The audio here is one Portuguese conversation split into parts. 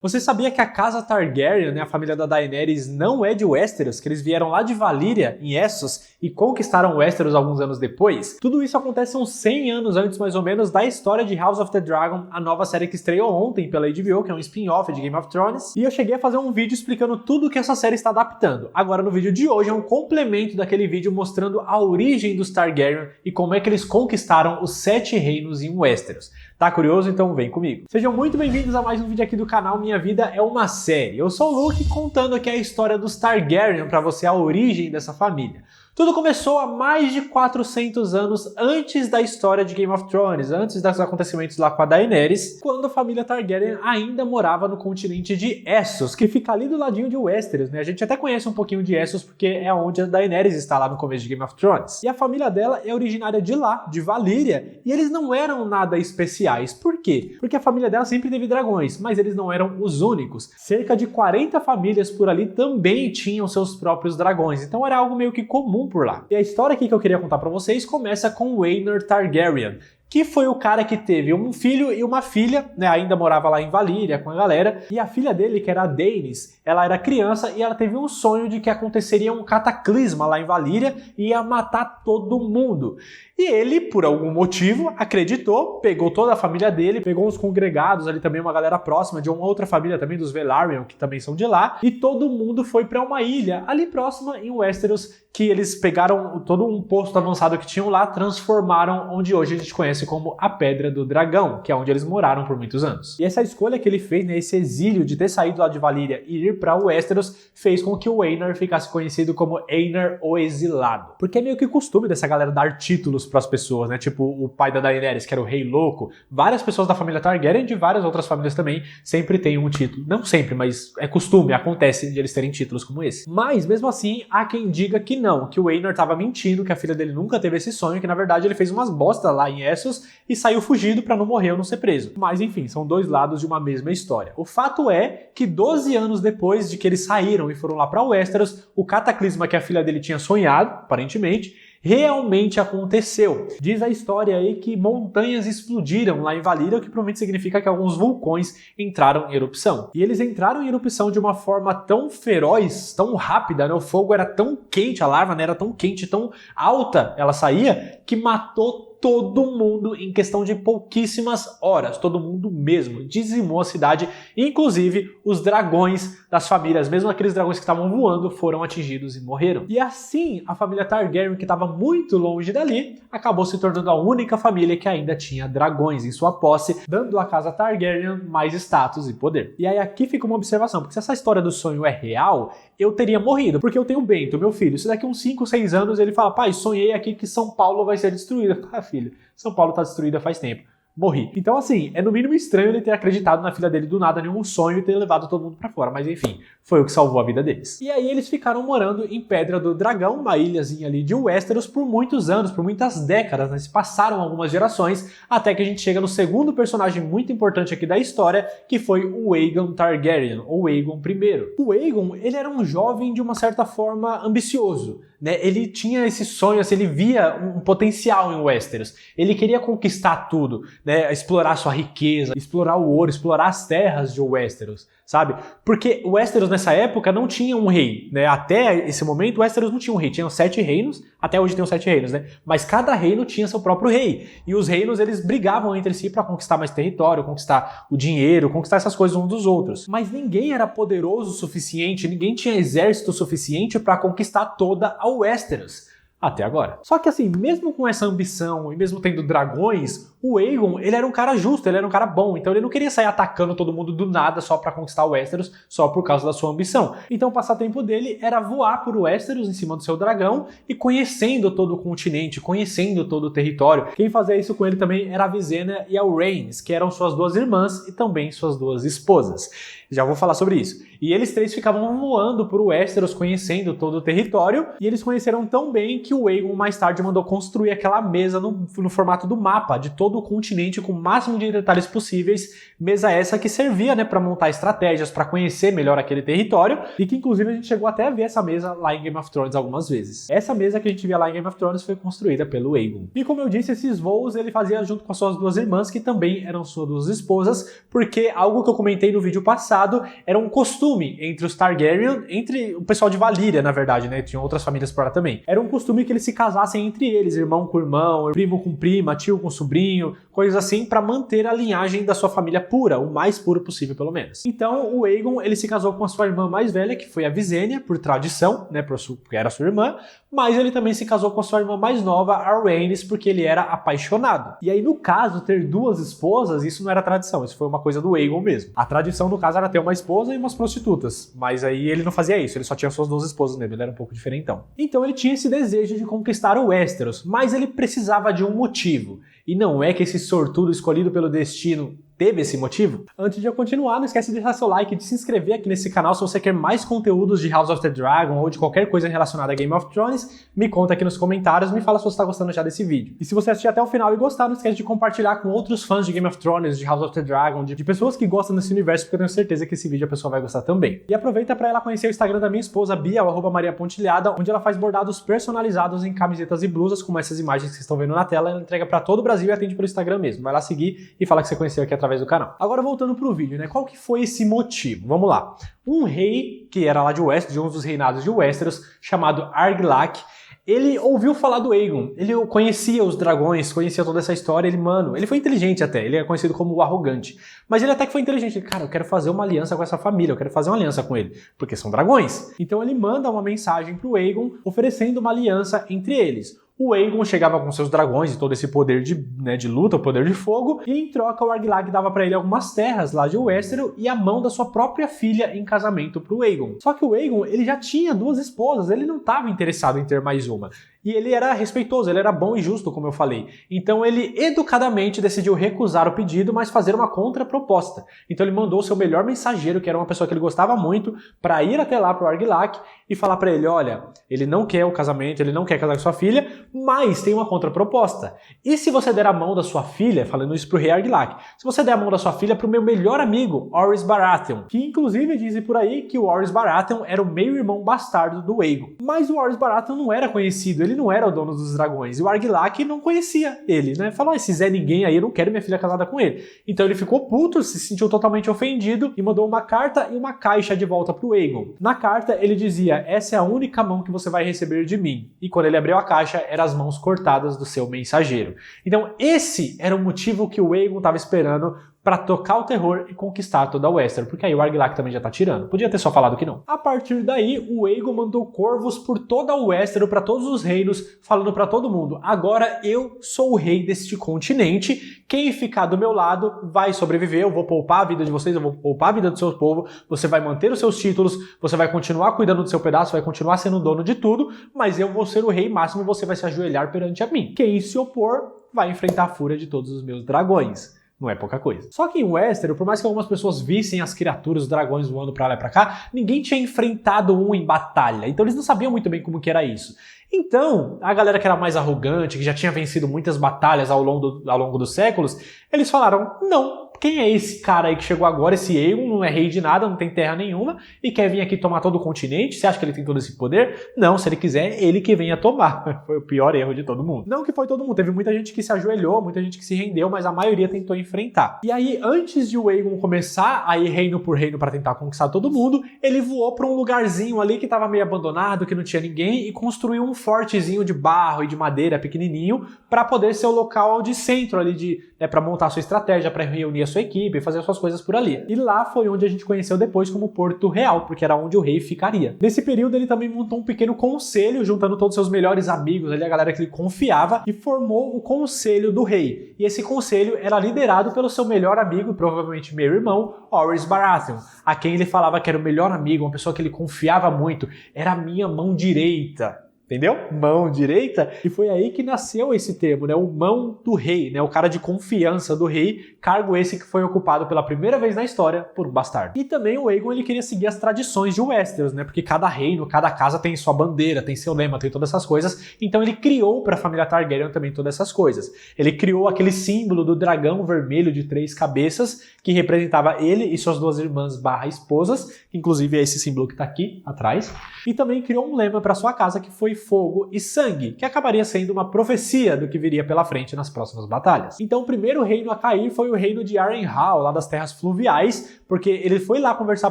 Você sabia que a casa Targaryen, né, a família da Daenerys, não é de Westeros, que eles vieram lá de Valíria, em Essos, e conquistaram Westeros alguns anos depois? Tudo isso acontece uns 100 anos antes, mais ou menos, da história de House of the Dragon, a nova série que estreou ontem pela HBO, que é um spin-off de Game of Thrones, e eu cheguei a fazer um vídeo explicando tudo que essa série está adaptando. Agora, no vídeo de hoje, é um complemento daquele vídeo mostrando a origem dos Targaryen e como é que eles conquistaram os 7 reinos em Westeros. Tá curioso? Então vem comigo. Sejam muito bem-vindos a mais um vídeo aqui do canal Minha Vida é uma Série. Eu sou o Luke contando aqui a história dos Targaryen para você, a origem dessa família. Tudo começou há mais de 400 anos antes da história de Game of Thrones, antes dos acontecimentos lá com a Daenerys, quando a família Targaryen ainda morava no continente de Essos, que fica ali do ladinho de Westeros, né? A gente até conhece um pouquinho de Essos porque é onde a Daenerys está lá no começo de Game of Thrones. E a família dela é originária de lá, de Valíria, e eles não eram nada especiais. Por quê? Porque a família dela sempre teve dragões, mas eles não eram os únicos. Cerca de 40 famílias por ali também tinham seus próprios dragões, então era algo meio que comum por lá. E a história aqui que eu queria contar pra vocês começa com Rhaenyra Targaryen, que foi o cara que teve um filho e uma filha, né, ainda morava lá em Valíria com a galera, e a filha dele, que era a Daenys, ela era criança e ela teve um sonho de que aconteceria um cataclisma lá em Valíria e ia matar todo mundo. E ele, por algum motivo, acreditou, pegou toda a família dele, pegou uns congregados ali também, uma galera próxima de uma outra família também, dos Velaryon, que também são de lá, e todo mundo foi pra uma ilha ali próxima em Westeros, que eles pegaram todo um posto avançado que tinham lá, transformaram onde hoje a gente conhece como a Pedra do Dragão, que é onde eles moraram por muitos anos. E essa escolha que ele fez, né, esse exílio de ter saído lá de Valíria e ir para Westeros, fez com que o Rhaenyra ficasse conhecido como Rhaenyra o Exilado. Porque é meio que costume dessa galera dar títulos para as pessoas, né? Tipo o pai da Daenerys, que era o Rei Louco. Várias pessoas da família Targaryen, de várias outras famílias também, sempre têm um título. Não sempre, mas é costume, acontece de eles terem títulos como esse. Mas, mesmo assim, há quem diga que não, que o Rhaenyra estava mentindo, que a filha dele nunca teve esse sonho, que na verdade ele fez umas bostas lá em Essos e saiu fugido para não morrer ou não ser preso. Mas enfim, são dois lados de uma mesma história. O fato é que 12 anos depois de que eles saíram e foram lá para Westeros, o cataclisma que a filha dele tinha sonhado, aparentemente, realmente aconteceu. Diz a história aí que montanhas explodiram lá em Valíria, o que provavelmente significa que alguns vulcões entraram em erupção. E eles entraram em erupção de uma forma tão feroz, tão rápida, né? O fogo era tão quente, a lava, né, era tão quente, tão alta ela saía, que matou todo mundo em questão de pouquíssimas horas, todo mundo mesmo, dizimou a cidade, inclusive os dragões das famílias, mesmo aqueles dragões que estavam voando, foram atingidos e morreram. E assim, a família Targaryen, que estava muito longe dali, acabou se tornando a única família que ainda tinha dragões em sua posse, dando à casa Targaryen mais status e poder. E aí aqui fica uma observação, porque se essa história do sonho é real, eu teria morrido, porque eu tenho o Bento, meu filho, se daqui uns 5, 6 anos ele fala, pai, sonhei aqui que São Paulo vai ser destruída. Filho, São Paulo tá destruída faz tempo. Morri. Então, assim, é no mínimo estranho ele ter acreditado na filha dele do nada, nenhum sonho, e ter levado todo mundo pra fora. Mas, enfim, foi o que salvou a vida deles. E aí eles ficaram morando em Pedra do Dragão, uma ilhazinha ali de Westeros, por muitos anos, por muitas décadas, né? Se passaram algumas gerações, até que a gente chega no segundo personagem muito importante aqui da história, que foi o Aegon Targaryen, ou Aegon I. O Aegon, ele era um jovem de uma certa forma ambicioso, né? Ele tinha esse sonho, assim, ele via um potencial em Westeros. Ele queria conquistar tudo, né? Explorar sua riqueza, explorar o ouro, explorar as terras de Westeros, sabe? Porque Westeros nessa época não tinha um rei, né? Até esse momento Westeros não tinha um rei, tinham 7 reinos, até hoje tem os 7 reinos, né? Mas cada reino tinha seu próprio rei. E os reinos, eles brigavam entre si para conquistar mais território, conquistar o dinheiro, conquistar essas coisas uns dos outros. Mas ninguém era poderoso o suficiente, ninguém tinha exército suficiente para conquistar toda a Westeros. Até agora. Só que assim, mesmo com essa ambição e mesmo tendo dragões, o Aegon, ele era um cara justo, ele era um cara bom, então ele não queria sair atacando todo mundo do nada só pra conquistar o Westeros, só por causa da sua ambição. Então o passatempo dele era voar por Westeros em cima do seu dragão e conhecendo todo o continente, conhecendo todo o território. Quem fazia isso com ele também era a Visenya e a Rhaenys, que eram suas duas irmãs e também suas duas esposas. Já vou falar sobre isso. E eles três ficavam voando por Westeros, conhecendo todo o território, e eles conheceram tão bem que que o Aegon mais tarde mandou construir aquela mesa no formato do mapa de todo o continente com o máximo de detalhes possíveis, mesa essa que servia, né, para montar estratégias, para conhecer melhor aquele território, e que inclusive a gente chegou até a ver essa mesa lá em Game of Thrones algumas vezes. Essa mesa que a gente via lá em Game of Thrones foi construída pelo Aegon. E como eu disse, esses voos ele fazia junto com as suas duas irmãs, que também eram suas duas esposas, porque algo que eu comentei no vídeo passado era um costume entre os Targaryen, entre o pessoal de Valíria, na verdade, né, tinham outras famílias por lá também. Era um costume que eles se casassem entre eles, irmão com irmão, primo com prima, tio com sobrinho, coisas assim, para manter a linhagem da sua família pura, o mais puro possível, pelo menos. Então, o Aegon, ele se casou com a sua irmã mais velha, que foi a Visenya, por tradição, né, porque era sua irmã, mas ele também se casou com a sua irmã mais nova, a Rhaenys, porque ele era apaixonado. E aí, no caso, ter duas esposas, isso não era tradição, isso foi uma coisa do Aegon mesmo. A tradição, no caso, era ter uma esposa e umas prostitutas, mas aí ele não fazia isso, ele só tinha suas duas esposas mesmo, ele era um pouco diferentão. Então ele tinha esse desejo de conquistar o Westeros, mas ele precisava de um motivo. E não é que esse sortudo escolhido pelo destino teve esse motivo? Antes de eu continuar, não esquece de deixar seu like e de se inscrever aqui nesse canal se você quer mais conteúdos de House of the Dragon ou de qualquer coisa relacionada a Game of Thrones. Me conta aqui nos comentários, me fala se você está gostando já desse vídeo. E se você assistir até o final e gostar, não esquece de compartilhar com outros fãs de Game of Thrones, de House of the Dragon, de pessoas que gostam desse universo, porque eu tenho certeza que esse vídeo a pessoa vai gostar também. E aproveita para ela conhecer o Instagram da minha esposa, Bia, @mariapontilhada, onde ela faz bordados personalizados em camisetas e blusas, como essas imagens que vocês estão vendo na tela. Ela entrega para todo o Brasil e atende pelo Instagram mesmo. Vai lá seguir e fala que você conheceu aqui através do canal. Agora voltando pro vídeo, né? Qual que foi esse motivo? Vamos lá. Um rei que era lá de Westeros, de um dos reinados de Westeros, chamado Argilac, ele ouviu falar do Aegon, ele conhecia os dragões, conhecia toda essa história, ele foi inteligente até, ele é conhecido como o arrogante, mas ele até que foi inteligente, ele, cara, eu quero fazer uma aliança com essa família, eu quero fazer uma aliança com ele, porque são dragões. Então ele manda uma mensagem pro Aegon, oferecendo uma aliança entre eles. O Aegon chegava com seus dragões e todo esse poder de luta, o poder de fogo, e em troca o Argilac dava pra ele algumas terras lá de Westeros e a mão da sua própria filha em casamento pro Aegon. Só que o Aegon, ele já tinha duas esposas, ele não estava interessado em ter mais uma. E ele era respeitoso, ele era bom e justo, como eu falei. Então ele educadamente decidiu recusar o pedido, mas fazer uma contraproposta. Então ele mandou o seu melhor mensageiro, que era uma pessoa que ele gostava muito, para ir até lá pro Argilac e falar para ele, olha, ele não quer o casamento, ele não quer casar com sua filha, mas tem uma contraproposta. E se você der a mão da sua filha, falando isso pro rei Argilac, se você der a mão da sua filha pro meu melhor amigo, Orys Baratheon, que inclusive dizem por aí que o Orys Baratheon era o meio-irmão bastardo do Aegon. Mas o Orys Baratheon não era conhecido, ele não era o dono dos dragões, e o Argilac não conhecia ele, né? Falou, esse Zé Ninguém aí, eu não quero minha filha casada com ele. Então ele ficou puto, se sentiu totalmente ofendido e mandou uma carta e uma caixa de volta pro Aegon. Na carta ele dizia, essa é a única mão que você vai receber de mim. E quando ele abriu a caixa, eram as mãos cortadas do seu mensageiro. Então esse era o motivo que o Aegon estava esperando para tocar o terror e conquistar toda a Westeros, porque aí o Argilac também já tá tirando. Podia ter só falado que não. A partir daí, o Aegon mandou corvos por toda a Westeros, para todos os reinos, falando para todo mundo, agora eu sou o rei deste continente, quem ficar do meu lado vai sobreviver, eu vou poupar a vida de vocês, eu vou poupar a vida do seu povo, você vai manter os seus títulos, você vai continuar cuidando do seu pedaço, vai continuar sendo dono de tudo, mas eu vou ser o rei máximo e você vai se ajoelhar perante a mim. Quem se opor vai enfrentar a fúria de todos os meus dragões. Não é pouca coisa. Só que em Westeros, por mais que algumas pessoas vissem as criaturas, os dragões voando pra lá e pra cá, ninguém tinha enfrentado um em batalha. Então eles não sabiam muito bem como que era isso. Então, a galera que era mais arrogante, que já tinha vencido muitas batalhas ao longo dos séculos, eles falaram, não, quem é esse cara aí que chegou agora, esse Aegon, não é rei de nada, não tem terra nenhuma, e quer vir aqui tomar todo o continente? Você acha que ele tem todo esse poder? Não, se ele quiser, ele que venha tomar. Foi o pior erro de todo mundo. Não que foi todo mundo, teve muita gente que se ajoelhou, muita gente que se rendeu, mas a maioria tentou enfrentar. E aí, antes de o Aegon começar a ir reino por reino para tentar conquistar todo mundo, ele voou para um lugarzinho ali que estava meio abandonado, que não tinha ninguém, e construiu um fortezinho de barro e de madeira pequenininho para poder ser o local de centro ali, para montar sua estratégia, para reunir a sua equipe e fazer suas coisas por ali. E lá foi onde a gente conheceu depois como Porto Real, porque era onde o rei ficaria. Nesse período ele também montou um pequeno conselho, juntando todos os seus melhores amigos ali, a galera que ele confiava, e formou o Conselho do Rei. E esse conselho era liderado pelo seu melhor amigo, provavelmente meu irmão, Orys Baratheon, a quem ele falava que era o melhor amigo, uma pessoa que ele confiava muito, era a minha mão direita. entendeu? Mão direita. E foi aí que nasceu esse termo, né? O mão do rei, né? O cara de confiança do rei, cargo esse que foi ocupado pela primeira vez na história por um bastardo. E também o Aegon, ele queria seguir as tradições de Westeros, né? Porque cada reino, cada casa tem sua bandeira, tem seu lema, tem todas essas coisas. Então ele criou para a família Targaryen também todas essas coisas. Ele criou aquele símbolo do dragão vermelho de 3 cabeças, que representava ele e suas 2 irmãs / esposas, que inclusive é esse símbolo que tá aqui atrás. E também criou um lema para sua casa que foi fogo e sangue, que acabaria sendo uma profecia do que viria pela frente nas próximas batalhas. Então o primeiro reino a cair foi o reino de Harrenhal, lá das terras fluviais, porque ele foi lá conversar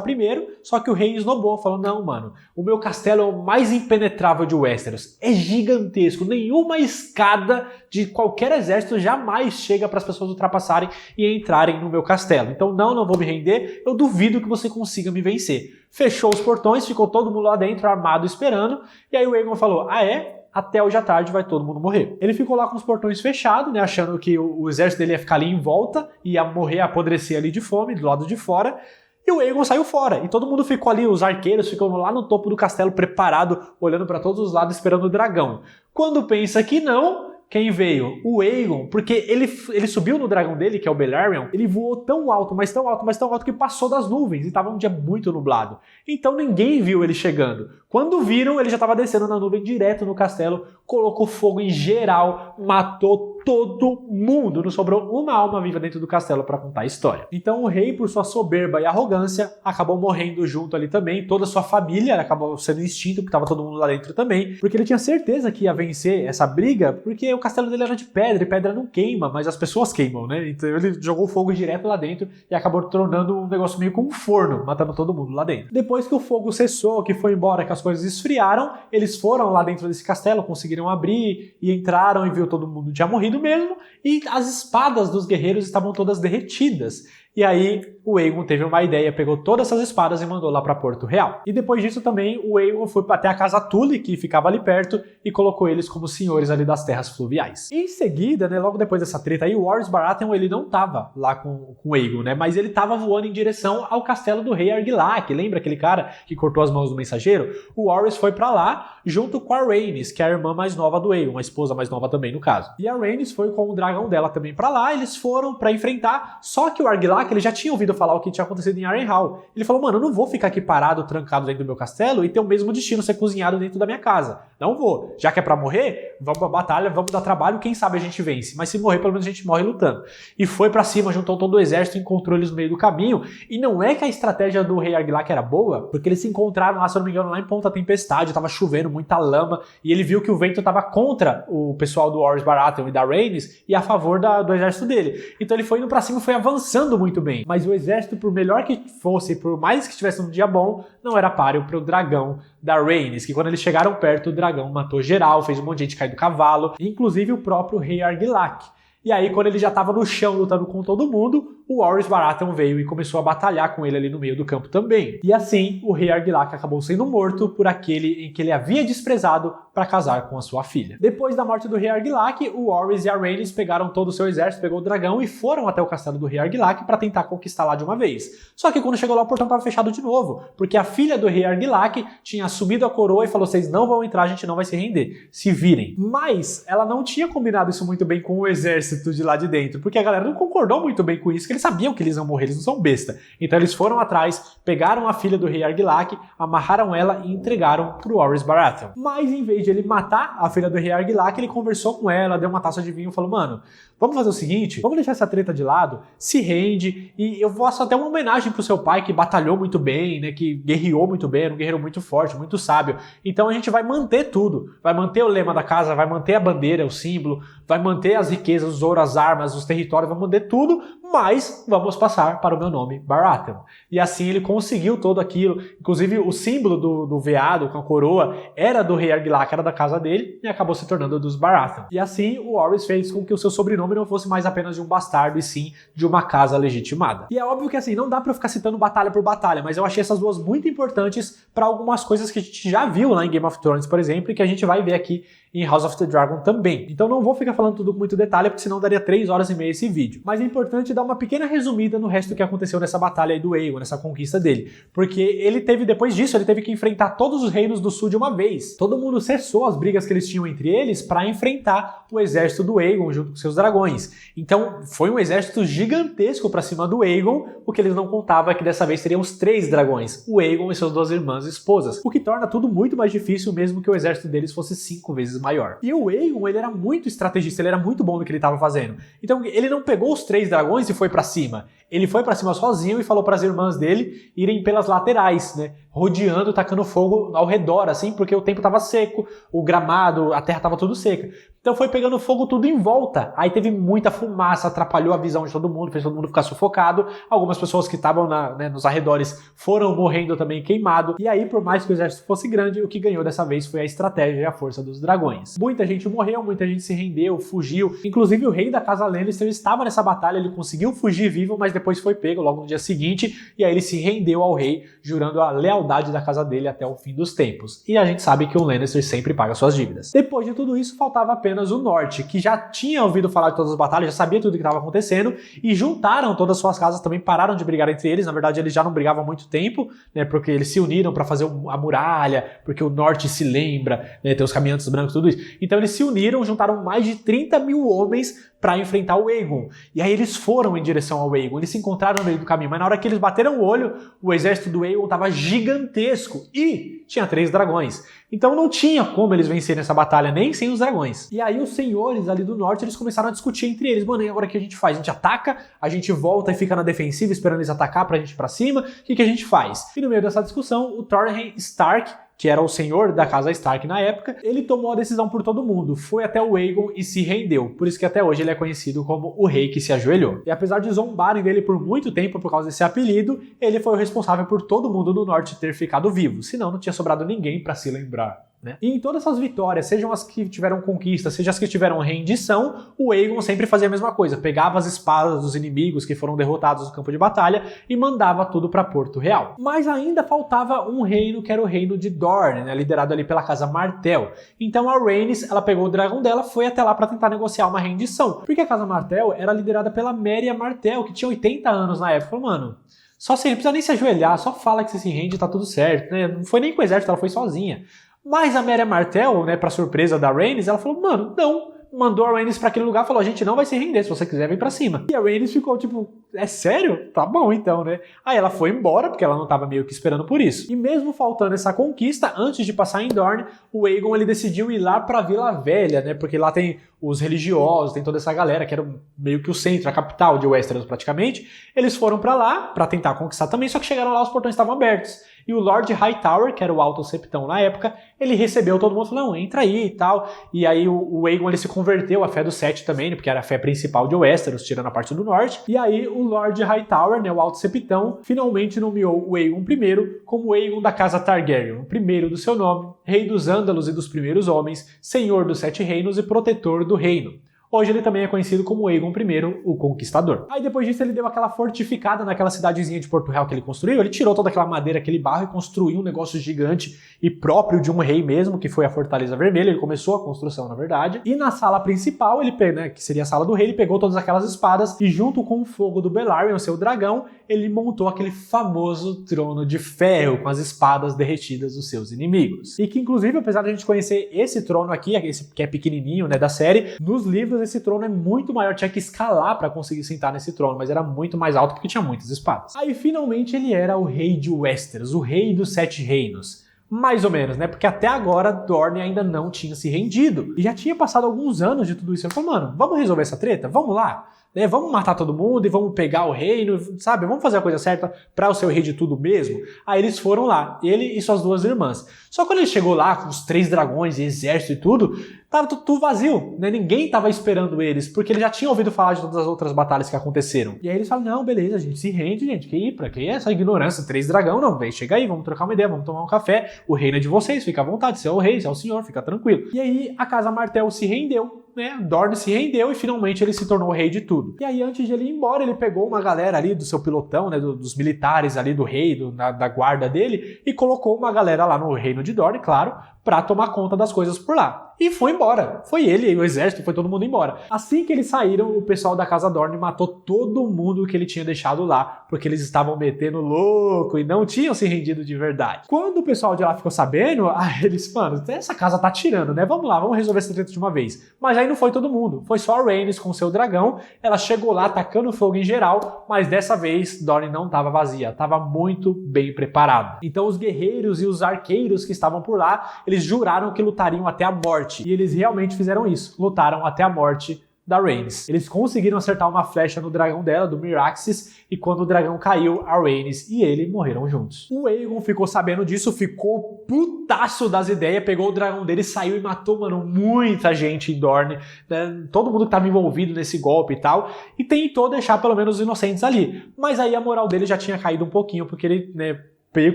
primeiro, só que o rei esnobou, falou: não, mano, o meu castelo é o mais impenetrável de Westeros, é gigantesco, nenhuma escada de qualquer exército jamais chega para as pessoas ultrapassarem e entrarem no meu castelo. Então não vou me render, eu duvido que você consiga me vencer. Fechou os portões, ficou todo mundo lá dentro armado esperando, e aí o Aegon falou: ah é? Até hoje à tarde vai todo mundo morrer. Ele ficou lá com os portões fechados, né, achando que o exército dele ia ficar ali em volta, ia morrer, apodrecer ali de fome, do lado de fora, e o Aegon saiu fora, e todo mundo ficou ali, os arqueiros ficam lá no topo do castelo, preparado, olhando para todos os lados, esperando o dragão. Quando pensa que não, quem veio? O Aegon, porque ele subiu no dragão dele, que é o Balerion, ele voou tão alto, mas tão alto, mas tão alto que passou das nuvens, e estava um dia muito nublado. Então ninguém viu ele chegando. Quando viram, ele já estava descendo na nuvem direto no castelo, colocou fogo em geral, matou todo mundo, não sobrou uma alma viva dentro do castelo para contar a história. Então o rei, por sua soberba e arrogância, acabou morrendo junto ali também, toda a sua família acabou sendo extinta, porque estava todo mundo lá dentro também, porque ele tinha certeza que ia vencer essa briga, porque o castelo dele era de pedra, e pedra não queima, mas as pessoas queimam, né? Então ele jogou fogo direto lá dentro e acabou tornando um negócio meio como um forno, matando todo mundo lá dentro. Depois que o fogo cessou, que foi embora, que as coisas esfriaram, eles foram lá dentro desse castelo, conseguiram abrir e entraram e viu todo mundo tinha morrido mesmo, e as espadas dos guerreiros estavam todas derretidas. E aí o Aegon teve uma ideia, pegou todas essas espadas e mandou lá para Porto Real. E depois disso também o Aegon foi até a casa Tully, que ficava ali perto, e colocou eles como senhores ali das terras fluviais. Em seguida, né, logo depois dessa treta aí, o Varys Baratheon, ele não tava lá com o Aegon, né, mas ele tava voando em direção ao castelo do rei Argilac. Lembra aquele cara que cortou as mãos do mensageiro? O Varys foi para lá junto com a Rhaenys, que é a irmã mais nova do Aegon, a esposa mais nova também no caso. E a Rhaenys foi com o dragão dela também para lá, eles foram para enfrentar, só que o Argilac, ele já tinha ouvido falar o que tinha acontecido em Harrenhal. Ele falou: mano, eu não vou ficar aqui parado, trancado dentro do meu castelo e ter o mesmo destino, ser cozinhado dentro da minha casa. Não vou. Já que é pra morrer, vamos pra batalha, vamos dar trabalho, quem sabe a gente vence. Mas se morrer, pelo menos a gente morre lutando. E foi pra cima, juntou todo o exército, encontrou eles no meio do caminho. E não é que a estratégia do rei Argilac era boa, porque eles se encontraram lá, se eu não me engano, lá em Ponta Tempestade, tava chovendo, muita lama, e ele viu que o vento tava contra o pessoal do Varys Baratheon e da Rhaenys e a favor do exército dele. Então ele foi indo pra cima e foi avançando muito bem. Mas o exército, por melhor que fosse, por mais que estivesse um dia bom, não era páreo pro dragão da Rhaenys, que quando eles chegaram perto, o dragão matou geral, fez um monte de gente cair do cavalo, inclusive o próprio rei Argilac. E aí, quando ele já estava no chão lutando com todo mundo, o Varys Baratheon veio e começou a batalhar com ele ali no meio do campo também. E assim, o rei Argilac acabou sendo morto por aquele em que ele havia desprezado para casar com a sua filha. Depois da morte do rei Argilac, o Varys e a Rhaenys pegaram todo o seu exército, pegou o dragão e foram até o castelo do rei Argilac para tentar conquistar lá de uma vez. Só que quando chegou lá, o portão estava fechado de novo, porque a filha do rei Argilac tinha assumido a coroa e falou: vocês não vão entrar, a gente não vai se render, se virem. Mas ela não tinha combinado isso muito bem com o exército de lá de dentro, porque a galera não concordou muito bem com isso, que eles sabiam que eles iam morrer, eles não são besta. Então eles foram atrás, pegaram a filha do rei Argilac, amarraram ela e entregaram pro Varys Baratheon. Mas em vez de ele matar a filha do rei Argilac, ele conversou com ela, deu uma taça de vinho e falou: mano, vamos fazer o seguinte, vamos deixar essa treta de lado, se rende, e eu faço até uma homenagem pro seu pai, que batalhou muito bem, né, que guerreou muito bem, era um guerreiro muito forte, muito sábio. Então a gente vai manter tudo, vai manter o lema da casa, vai manter a bandeira, o símbolo, vai manter as riquezas, os ouro, as armas, os territórios, vamos manter tudo, mas vamos passar para o meu nome, Baratheon. E assim ele conseguiu tudo aquilo, inclusive o símbolo do veado com a coroa era do rei Argilac, era da casa dele, e acabou se tornando dos Baratheon. E assim o Varys fez com que o seu sobrenome não fosse mais apenas de um bastardo, e sim de uma casa legitimada. E é óbvio que assim, não dá pra eu ficar citando batalha por batalha, mas eu achei essas duas muito importantes para algumas coisas que a gente já viu lá em Game of Thrones, por exemplo, e que a gente vai ver aqui em House of the Dragon também. Então não vou ficar falando tudo com muito detalhe, porque senão daria 3 horas e meia esse vídeo. Mas é importante dar uma pequena resumida no resto do que aconteceu nessa batalha aí do Aegon, nessa conquista dele. Porque ele teve, depois disso, ele teve que enfrentar todos os reinos do sul de uma vez. Todo mundo cessou as brigas que eles tinham entre eles para enfrentar o exército do Aegon junto com seus dragões. Então foi um exército gigantesco para cima do Aegon. O que eles não contavam é que dessa vez seriam os 3 dragões, o Aegon e suas 2 irmãs e esposas, o que torna tudo muito mais difícil mesmo que o exército deles fosse 5 vezes maior. E o Aegon, ele era muito estrategista, ele era muito bom no que ele estava fazendo. Então ele não pegou os 3 dragões e foi para cima. Ele foi para cima sozinho e falou para as irmãs dele irem pelas laterais, né? Rodeando, tacando fogo ao redor, assim, porque o tempo estava seco, o gramado, a terra estava tudo seca. Então foi pegando fogo tudo em volta. Aí teve muita fumaça, atrapalhou a visão de todo mundo, fez todo mundo ficar sufocado. Algumas pessoas que estavam nos arredores foram morrendo também queimado. E aí, por mais que o exército fosse grande, o que ganhou dessa vez foi a estratégia e a força dos dragões. Muita gente morreu, muita gente se rendeu, fugiu. Inclusive o rei da casa Lannister estava nessa batalha, ele conseguiu fugir vivo, mas depois foi pego logo no dia seguinte. E aí ele se rendeu ao rei, jurando a lealdade da casa dele até o fim dos tempos. E a gente sabe que o Lannister sempre paga suas dívidas. Depois de tudo isso, faltava apenas o norte, que já tinha ouvido falar de todas as batalhas, já sabia tudo o que estava acontecendo, e juntaram todas as suas casas, também pararam de brigar entre eles. Na verdade, eles já não brigavam há muito tempo, né, porque eles se uniram para fazer a muralha, porque o norte se lembra, né, tem os caminhantes brancos, tudo isso. Então eles se uniram, juntaram mais de 30 mil homens para enfrentar o Aegon. E aí eles foram em direção ao Aegon, eles se encontraram no meio do caminho, mas na hora que eles bateram o olho, o exército do Aegon estava gigantesco e tinha 3 dragões. Então não tinha como eles vencerem essa batalha, nem sem os dragões. E aí os senhores ali do norte, eles começaram a discutir entre eles. Mano, e agora o que a gente faz? A gente ataca, a gente volta e fica na defensiva esperando eles atacar pra gente ir pra cima? O que a gente faz? E no meio dessa discussão, o Torrhen Stark, que era o senhor da casa Stark na época, ele tomou a decisão por todo mundo, foi até o Aegon e se rendeu. Por isso que até hoje ele é conhecido como o rei que se ajoelhou. E apesar de zombarem dele por muito tempo por causa desse apelido, ele foi o responsável por todo mundo do norte ter ficado vivo, senão não tinha sobrado ninguém para se lembrar. Né? E em todas essas vitórias, sejam as que tiveram conquista, sejam as que tiveram rendição, o Aegon sempre fazia a mesma coisa, pegava as espadas dos inimigos que foram derrotados no campo de batalha e mandava tudo para Porto Real. Mas ainda faltava um reino, que era o reino de Dorne, né, liderado ali pela casa Martell. Então a Rhaenys, ela pegou o dragão dela, foi até lá para tentar negociar uma rendição, porque a casa Martell era liderada pela Merya Martell, que tinha 80 anos na época. Falou, mano, só você não precisa nem se ajoelhar, só fala que você se rende e tá tudo certo, né? Não foi nem com o exército, ela foi sozinha. Mas a Merya Martell, né, pra surpresa da Rhaenys, ela falou, mano, não. Mandou a Rhaenys pra aquele lugar e falou, a gente não vai se render, se você quiser vem pra cima. E a Rhaenys ficou tipo, é sério? Tá bom então, né? Aí ela foi embora, porque ela não tava meio que esperando por isso. E mesmo faltando essa conquista, antes de passar em Dorne, o Aegon, ele decidiu ir lá pra Vila Velha, né? Porque lá tem os religiosos, tem toda essa galera, que era meio que o centro, a capital de Westeros praticamente. Eles foram pra lá pra tentar conquistar também, só que chegaram lá, os portões estavam abertos. E o Lord Hightower, que era o alto septão na época, ele recebeu todo mundo e falou, não, entra aí e tal. E aí o Aegon, ele se converteu à fé do Sete também, né, porque era a fé principal de Westeros, tirando a parte do norte. E aí o Lord Hightower, né, o alto septão, finalmente nomeou o Aegon I como Aegon da casa Targaryen, o primeiro do seu nome, rei dos Ândalos e dos primeiros homens, senhor dos 7 reinos e protetor do reino. Hoje ele também é conhecido como Aegon I, o Conquistador. Aí depois disso ele deu aquela fortificada naquela cidadezinha de Porto Real que ele construiu, ele tirou toda aquela madeira, aquele barro e construiu um negócio gigante e próprio de um rei mesmo, que foi a Fortaleza Vermelha. Ele começou a construção, na verdade. E na sala principal, ele, né, que seria a sala do rei, ele pegou todas aquelas espadas e junto com o fogo do Balerion, o seu dragão, ele montou aquele famoso trono de ferro com as espadas derretidas dos seus inimigos. E que inclusive, apesar de a gente conhecer esse trono aqui, esse que é pequenininho, né, da série, nos livros esse trono é muito maior, tinha que escalar para conseguir sentar nesse trono, mas era muito mais alto porque tinha muitas espadas. Aí finalmente ele era o rei de Westeros, o rei dos 7 reinos. Mais ou menos, né? Porque até agora Dorne ainda não tinha se rendido. E já tinha passado alguns anos de tudo isso. Ele falou, mano, vamos resolver essa treta? Vamos lá? Né? Vamos matar todo mundo e vamos pegar o reino, sabe? Vamos fazer a coisa certa para o seu rei de tudo mesmo? Aí eles foram lá, ele e suas 2 irmãs. Só que quando ele chegou lá com os 3 dragões e exército e tudo, tava tudo vazio, né? Ninguém tava esperando eles, porque ele já tinha ouvido falar de todas as outras batalhas que aconteceram. E aí eles falam, não, beleza, a gente se rende, gente, que é essa ignorância? 3 dragão, não, vem, chega aí, vamos trocar uma ideia, vamos tomar um café, o reino é de vocês, fica à vontade, você é o rei, você é o senhor, fica tranquilo. E aí a casa Martell se rendeu, né? Dorne se rendeu e finalmente ele se tornou o rei de tudo. E aí antes de ele ir embora, ele pegou uma galera ali do seu pilotão, né, dos militares ali do rei, da guarda dele, e colocou uma galera lá no reino de Dorne, claro, pra tomar conta das coisas por lá. E foi embora. Foi ele, o exército, foi todo mundo embora. Assim que eles saíram, o pessoal da Casa Dorne matou todo mundo que ele tinha deixado lá, porque eles estavam metendo louco e não tinham se rendido de verdade. Quando o pessoal de lá ficou sabendo, eles, mano, essa casa tá tirando, né? Vamos lá, vamos resolver esse treta de uma vez. Mas aí não foi todo mundo. Foi só a Rhaenys com seu dragão. Ela chegou lá atacando fogo em geral, mas dessa vez Dorne não estava vazia, estava muito bem preparada. Então os guerreiros e os arqueiros que estavam por lá, eles juraram que lutariam até a morte. E eles realmente fizeram isso, lutaram até a morte da Rhaenys. Eles conseguiram acertar uma flecha no dragão dela, do Meraxes, e quando o dragão caiu, a Rhaenys e ele morreram juntos. O Aegon ficou sabendo disso, ficou putaço das ideias, pegou o dragão dele, saiu e matou, mano, muita gente em Dorne, né? Todo mundo que estava envolvido nesse golpe e tal, e tentou deixar pelo menos os inocentes ali. Mas aí a moral dele já tinha caído um pouquinho, porque ele, né, meio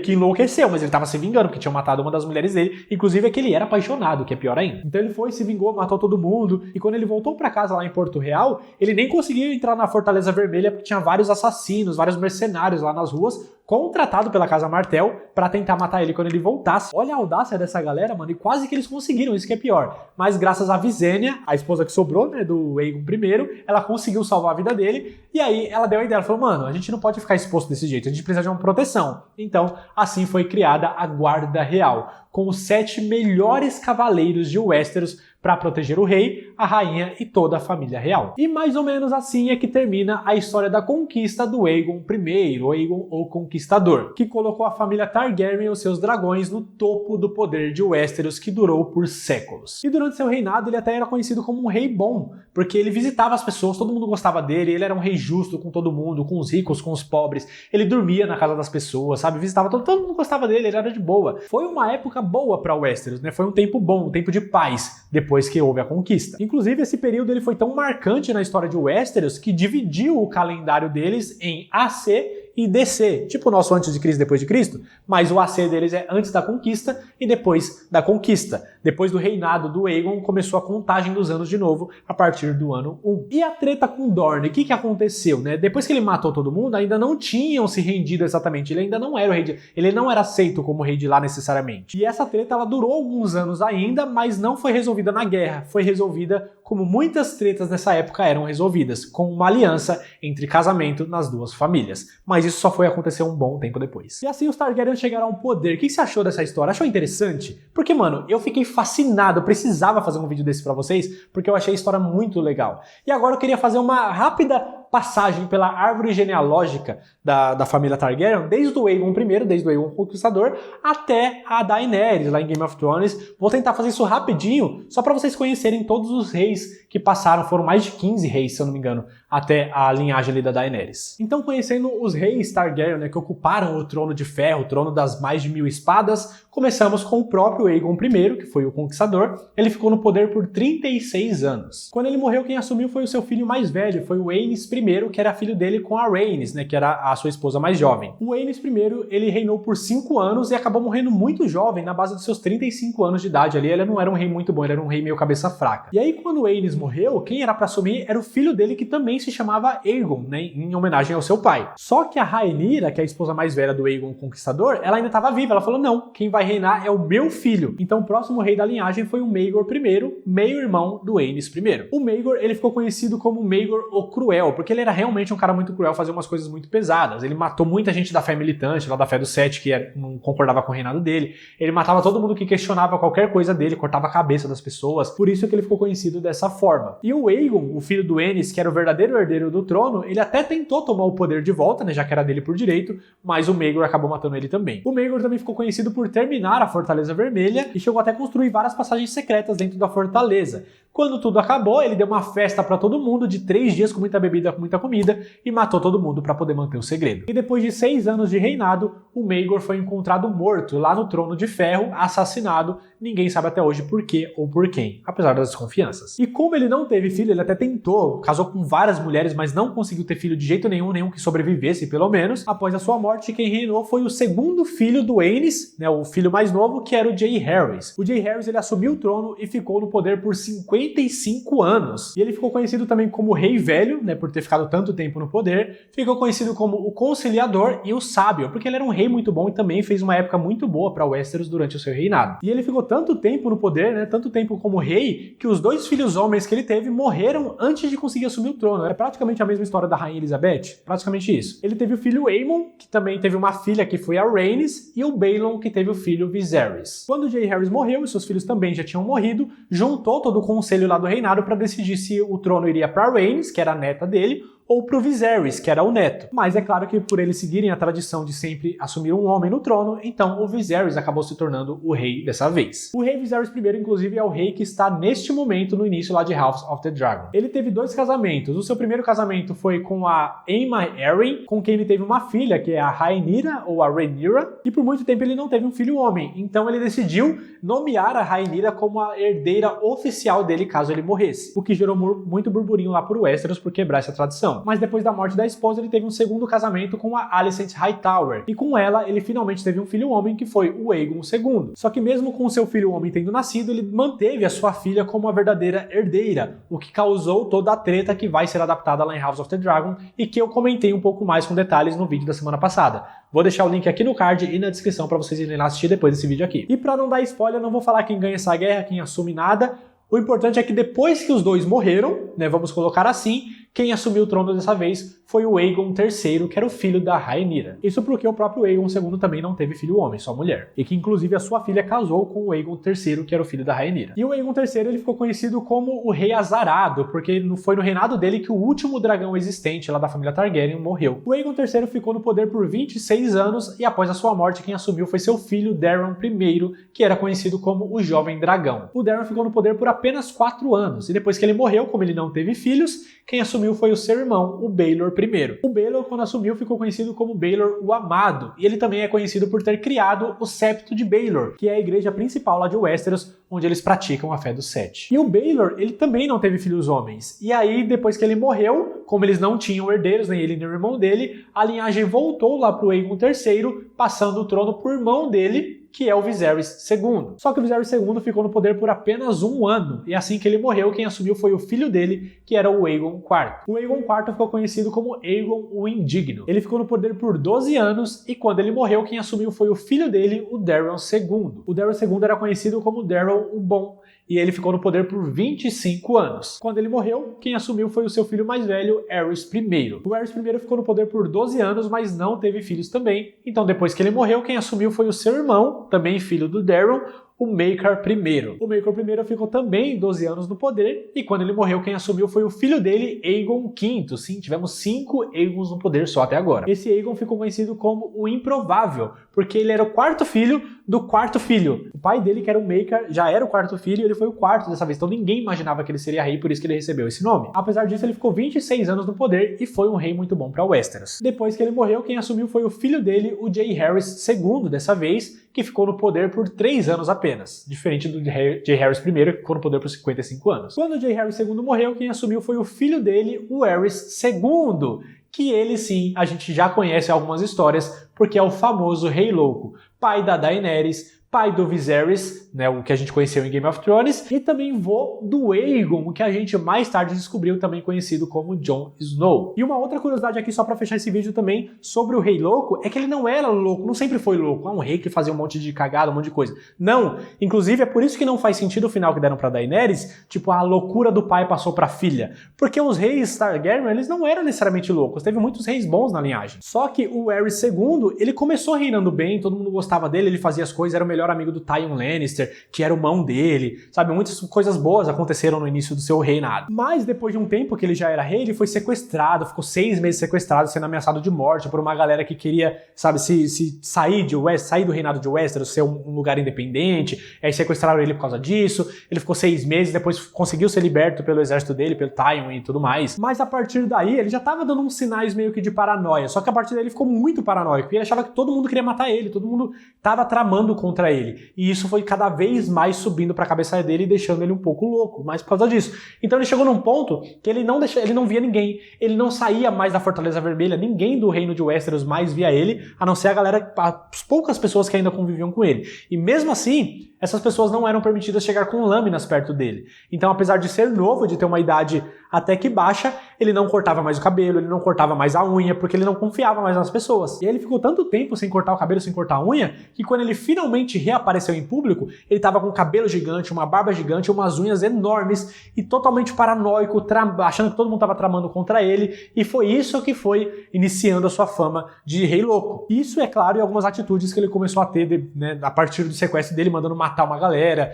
que enlouqueceu, mas ele tava se vingando, porque tinham matado uma das mulheres dele, inclusive é que ele era apaixonado, que é pior ainda. Então ele foi, se vingou, matou todo mundo, e quando ele voltou pra casa lá em Porto Real, ele nem conseguiu entrar na Fortaleza Vermelha, porque tinha vários assassinos, vários mercenários lá nas ruas, contratado pela Casa Martell pra tentar matar ele quando ele voltasse. Olha a audácia dessa galera, mano, e quase que eles conseguiram, isso que é pior. Mas graças a Visenya, a esposa que sobrou, né, do Aegon I, ela conseguiu salvar a vida dele, e aí ela deu a ideia, ela falou, mano, a gente não pode ficar exposto desse jeito, a gente precisa de uma proteção. Então, assim foi criada a Guarda Real, com os 7 melhores cavaleiros de Westeros para proteger o rei, a rainha e toda a família real. E mais ou menos assim é que termina a história da conquista do Aegon I, o Aegon o Conquistador, que colocou a família Targaryen e os seus dragões no topo do poder de Westeros, que durou por séculos. E durante seu reinado ele até era conhecido como um rei bom, porque ele visitava as pessoas, todo mundo gostava dele, ele era um rei justo com todo mundo, com os ricos, com os pobres, ele dormia na casa das pessoas, sabe, visitava todo mundo gostava dele, ele era de boa. Foi uma época boa para Westeros, né? Foi um tempo bom, um tempo de paz, depois que houve a conquista. Inclusive, esse período ele foi tão marcante na história de Westeros que dividiu o calendário deles em AC e DC, tipo o nosso antes de Cristo, depois de Cristo, mas o AC deles é antes da conquista e depois da conquista. Depois do reinado do Aegon, começou a contagem dos anos de novo, a partir do ano 1. E a treta com Dorne, o que aconteceu, né? Depois que ele matou todo mundo, ainda não tinham se rendido exatamente, ele ainda não era o rei ele não era aceito como rei de lá necessariamente. E essa treta, ela durou alguns anos ainda, mas não foi resolvida na guerra, foi resolvida como muitas tretas nessa época eram resolvidas, com uma aliança entre casamento nas duas famílias. Mas isso só foi acontecer um bom tempo depois. E assim os Targaryen chegaram ao poder. O que você achou dessa história? Achou interessante? Porque, mano, eu fiquei fascinado, eu precisava fazer um vídeo desse pra vocês, porque eu achei a história muito legal. E agora eu queria fazer uma rápida passagem pela árvore genealógica da família Targaryen, desde o Aegon I, desde o Aegon Conquistador, até a Daenerys, lá em Game of Thrones. Vou tentar fazer isso rapidinho, só pra vocês conhecerem todos os reis que passaram, foram mais de 15 reis, se eu não me engano, até a linhagem ali da Daenerys. Então, conhecendo os reis Targaryen, né, que ocuparam o trono de ferro, o trono das mais de 1000 espadas, começamos com o próprio Aegon I, que foi o Conquistador. Ele ficou no poder por 36 anos. Quando ele morreu, quem assumiu foi o seu filho mais velho, foi o Aenys I, que era filho dele com a Rhaenys, né, que era a sua esposa mais jovem. O Aenys I, ele reinou por 5 anos e acabou morrendo muito jovem, na base dos seus 35 anos de idade ali. Ele não era um rei muito bom, ele era um rei meio cabeça fraca. E aí, quando o Aenys morreu, quem era para assumir era o filho dele, que também se chamava Aegon, né, em homenagem ao seu pai. Só que a Rhaenyra, que é a esposa mais velha do Aegon Conquistador, ela ainda estava viva. Ela falou, não, quem vai reinar é o meu filho. Então o próximo rei da linhagem foi o Maegor I, meio-irmão do Aenys I. O Maegor, ele ficou conhecido como Maegor o Cruel, porque ele era realmente um cara muito cruel, fazia umas coisas muito pesadas. Ele matou muita gente da fé militante, lá da fé do Sete, que não concordava com o reinado dele. Ele matava todo mundo que questionava qualquer coisa dele, cortava a cabeça das pessoas. Por isso que ele ficou conhecido dessa forma. E o Aegon, o filho do Aenys, que era o verdadeiro herdeiro do trono, ele até tentou tomar o poder de volta, né, já que era dele por direito, mas o Maegor acabou matando ele também. O Maegor também ficou conhecido por terminar a Fortaleza Vermelha e chegou até a construir várias passagens secretas dentro da fortaleza. Quando tudo acabou, ele deu uma festa para todo mundo de 3 dias com muita bebida, com muita comida e matou todo mundo para poder manter o segredo. E depois de 6 anos de reinado, o Maegor foi encontrado morto lá no Trono de Ferro, assassinado. Ninguém sabe até hoje por quê ou por quem, apesar das desconfianças. E como ele não teve filho, ele até tentou, casou com várias várias mulheres, mas não conseguiu ter filho de jeito nenhum que sobrevivesse, pelo menos. Após a sua morte, quem reinou foi o segundo filho do Aenys, né, o filho mais novo, que era o Jaehaerys. O Jaehaerys, ele assumiu o trono e ficou no poder por 55 anos. E ele ficou conhecido também como Rei Velho, né, por ter ficado tanto tempo no poder. Ficou conhecido como o Conciliador e o Sábio, porque ele era um rei muito bom e também fez uma época muito boa para Westeros durante o seu reinado. E ele ficou tanto tempo no poder, né, tanto tempo como rei, que os dois filhos homens que ele teve morreram antes de conseguir assumir o trono. É praticamente a mesma história da Rainha Elizabeth, praticamente isso. Ele teve o filho Aemon, que também teve uma filha que foi a Rhaenys, e o Balon, que teve o filho Viserys. Quando o Jaehaerys morreu e seus filhos também já tinham morrido, juntou todo o conselho lá do reinado para decidir se o trono iria para Rhaenys, que era a neta dele, ou pro Viserys, que era o neto. Mas é claro que por eles seguirem a tradição de sempre assumir um homem no trono, então o Viserys acabou se tornando o rei dessa vez. O rei Viserys I, inclusive, é o rei que está neste momento no início lá de House of the Dragon. Ele teve 2 casamentos. O seu primeiro casamento foi com a Aemma Arryn, com quem ele teve uma filha, que é a Rhaenyra, ou a Rhaenyra, e por muito tempo ele não teve um filho homem. Então ele decidiu nomear a Rhaenyra como a herdeira oficial dele caso ele morresse, o que gerou muito burburinho lá por Westeros por quebrar essa tradição. Mas depois da morte da esposa, ele teve um segundo casamento com a Alicent Hightower, e com ela ele finalmente teve um filho homem, que foi o Aegon II. Só que mesmo com o seu filho homem tendo nascido, ele manteve a sua filha como a verdadeira herdeira, o que causou toda a treta que vai ser adaptada lá em House of the Dragon e que eu comentei um pouco mais com detalhes no vídeo da semana passada. Vou deixar o link aqui no card e na descrição para vocês irem lá assistir depois desse vídeo aqui. E para não dar spoiler, não vou falar quem ganha essa guerra, quem assume nada. O importante é que depois que os dois morreram, né, vamos colocar assim, quem assumiu o trono dessa vez foi o Aegon III, que era o filho da Rhaenyra. Isso porque o próprio Aegon II também não teve filho homem, só mulher. E que inclusive a sua filha casou com o Aegon III, que era o filho da Rhaenyra. E o Aegon III, ele ficou conhecido como o Rei Azarado, porque foi no reinado dele que o último dragão existente lá da família Targaryen morreu. O Aegon III ficou no poder por 26 anos e após a sua morte quem assumiu foi seu filho Daemon I, que era conhecido como o Jovem Dragão. O Daemon ficou no poder por apenas 4 anos e depois que ele morreu, como ele não teve filhos, quem assumiu foi o seu irmão, o Baelor I. O Baelor, quando assumiu, ficou conhecido como Baelor o Amado, e ele também é conhecido por ter criado o Septo de Baelor, que é a igreja principal lá de Westeros, onde eles praticam a fé dos Sete. E o Baelor, ele também não teve filhos homens, e aí, depois que ele morreu, como eles não tinham herdeiros, nem ele nem o irmão dele, a linhagem voltou lá pro Aegon III, passando o trono por irmão dele, que é o Viserys II. Só que o Viserys II ficou no poder por apenas 1 ano, e assim que ele morreu, quem assumiu foi o filho dele, que era o Aegon IV. O Aegon IV ficou conhecido como Aegon o Indigno. Ele ficou no poder por 12 anos, e quando ele morreu, quem assumiu foi o filho dele, o Daemon II. O Daemon II era conhecido como Daemon o Bom, e ele ficou no poder por 25 anos. Quando ele morreu, quem assumiu foi o seu filho mais velho, Aerys I. O Aerys I ficou no poder por 12 anos, mas não teve filhos também. Então, depois que ele morreu, quem assumiu foi o seu irmão, também filho do Daemon, o Maekar I. O Maekar I ficou também 12 anos no poder, e quando ele morreu, quem assumiu foi o filho dele, Aegon V. Sim, tivemos 5 Aegons no poder só até agora. Esse Aegon ficou conhecido como o Improvável, porque ele era o 4º filho do 4º filho. O pai dele, que era o Maekar, já era o 4º filho, e ele foi o 4º dessa vez, então ninguém imaginava que ele seria rei, por isso que ele recebeu esse nome. Apesar disso, ele ficou 26 anos no poder, e foi um rei muito bom para Westeros. Depois que ele morreu, quem assumiu foi o filho dele, o Jaehaerys II, dessa vez, que ficou no poder por 3 anos apenas, diferente do Jaehaerys I, que ficou no poder por 55 anos. Quando o Jaehaerys II morreu, quem assumiu foi o filho dele, o Aerys II, que ele sim, a gente já conhece algumas histórias, porque é o famoso Rei Louco, pai da Daenerys, pai do Viserys, né, o que a gente conheceu em Game of Thrones, e também vô do Aegon, que a gente mais tarde descobriu, também conhecido como Jon Snow. E uma outra curiosidade aqui, só pra fechar esse vídeo também, sobre o Rei Louco, é que ele não era louco, não sempre foi louco, é um rei que fazia um monte de cagada, um monte de coisa. Não, inclusive é por isso que não faz sentido o final que deram pra Daenerys, tipo, a loucura do pai passou pra filha, porque os reis Targaryen, eles não eram necessariamente loucos, teve muitos reis bons na linhagem. Só que o Aerys II, ele começou reinando bem, todo mundo gostava dele, ele fazia as coisas, era o melhor amigo do Tyrion Lannister, que era o mão dele, sabe? Muitas coisas boas aconteceram no início do seu reinado. Mas depois de um tempo que ele já era rei, ele foi sequestrado, ficou 6 meses sequestrado, sendo ameaçado de morte por uma galera que queria, sabe, se sair do reinado de Westeros, ser um lugar independente, aí sequestraram ele por causa disso, ele ficou 6 meses, depois conseguiu ser liberto pelo exército dele, pelo Tyrion e tudo mais. Mas a partir daí, ele já tava dando uns sinais meio que de paranoia, só que a partir daí ele ficou muito paranoico, e ele achava que todo mundo queria matar ele, todo mundo estava tramando contra ele. E isso foi cada vez mais subindo para a cabeça dele e deixando ele um pouco louco, mas por causa disso. Então ele chegou num ponto que ele não via ninguém, ele não saía mais da Fortaleza Vermelha, ninguém do reino de Westeros mais via ele, a não ser a galera, as poucas pessoas que ainda conviviam com ele. E mesmo assim, essas pessoas não eram permitidas chegar com lâminas perto dele. Então, apesar de ser novo, de ter uma idade até que baixa, ele não cortava mais o cabelo, ele não cortava mais a unha, porque ele não confiava mais nas pessoas. E ele ficou tanto tempo sem cortar o cabelo, sem cortar a unha, que quando ele finalmente reapareceu em público, ele tava com um cabelo gigante, uma barba gigante, umas unhas enormes e totalmente paranoico, achando que todo mundo tava tramando contra ele, e foi isso que foi iniciando a sua fama de rei louco. Isso, é claro, e algumas atitudes que ele começou a ter, né, a partir do sequestro dele, mandando matar uma galera,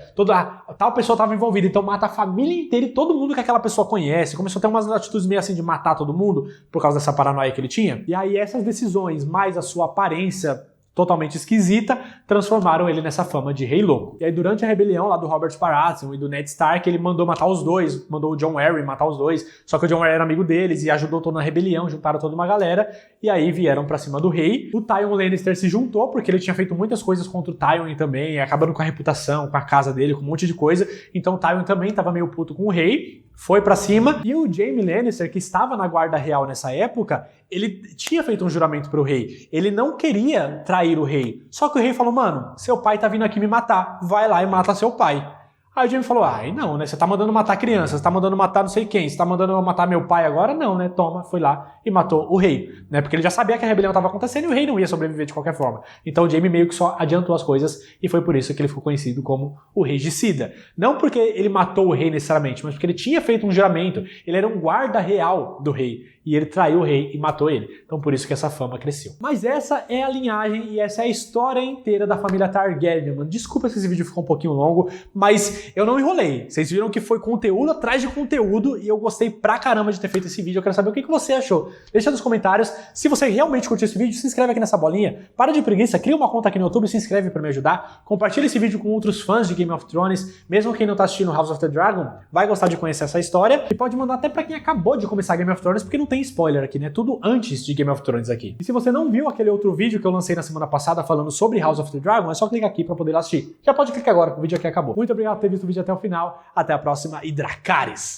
tal pessoa tava envolvida, então mata a família inteira e todo mundo que aquela pessoa conhece. Começou a ter umas atitudes meio assim de matar todo mundo, por causa dessa paranoia que ele tinha. E aí essas decisões, mais a sua aparência totalmente esquisita, transformaram ele nessa fama de rei louco. E aí durante a rebelião lá do Robert Baratheon e do Ned Stark, ele mandou matar os dois, mandou o Jon Arryn matar os dois, só que o Jon Arryn era amigo deles e ajudou toda a rebelião, juntaram toda uma galera, e aí vieram pra cima do rei. O Tywin Lannister se juntou, porque ele tinha feito muitas coisas contra o Tywin também, acabando com a reputação, com a casa dele, com um monte de coisa, então o Tywin também tava meio puto com o rei, foi pra cima, e o Jaime Lannister, que estava na guarda real nessa época, ele tinha feito um juramento pro rei. Ele não queria trair o rei. Só que o rei falou, mano, seu pai tá vindo aqui me matar. Vai lá e mata seu pai. Aí o Jaime falou, não, né? Você tá mandando matar crianças, você tá mandando matar não sei quem, você tá mandando matar meu pai agora? Não, né? Toma, foi lá e matou o rei, né? Porque ele já sabia que a rebelião tava acontecendo e o rei não ia sobreviver de qualquer forma. Então o Jaime meio que só adiantou as coisas e foi por isso que ele ficou conhecido como o regicida. Não porque ele matou o rei necessariamente, mas porque ele tinha feito um juramento, ele era um guarda real do rei. E ele traiu o rei e matou ele. Então por isso que essa fama cresceu. Mas essa é a linhagem e essa é a história inteira da família Targaryen, mano. Desculpa se esse vídeo ficou um pouquinho longo, mas eu não enrolei. Vocês viram que foi conteúdo atrás de conteúdo e eu gostei pra caramba de ter feito esse vídeo. Eu quero saber o que você achou. Deixa nos comentários. Se você realmente curtiu esse vídeo, se inscreve aqui nessa bolinha. Para de preguiça, cria uma conta aqui no YouTube e se inscreve pra me ajudar. Compartilha esse vídeo com outros fãs de Game of Thrones. Mesmo quem não tá assistindo House of the Dragon, vai gostar de conhecer essa história. E pode mandar até pra quem acabou de começar Game of Thrones, porque não tem spoiler aqui, né? Tudo antes de Game of Thrones aqui. E se você não viu aquele outro vídeo que eu lancei na semana passada falando sobre House of the Dragon, é só clicar aqui pra poder assistir. Já pode clicar agora, que o vídeo aqui acabou. Muito obrigado por ter visto o vídeo até o final. Até a próxima e Dracarys!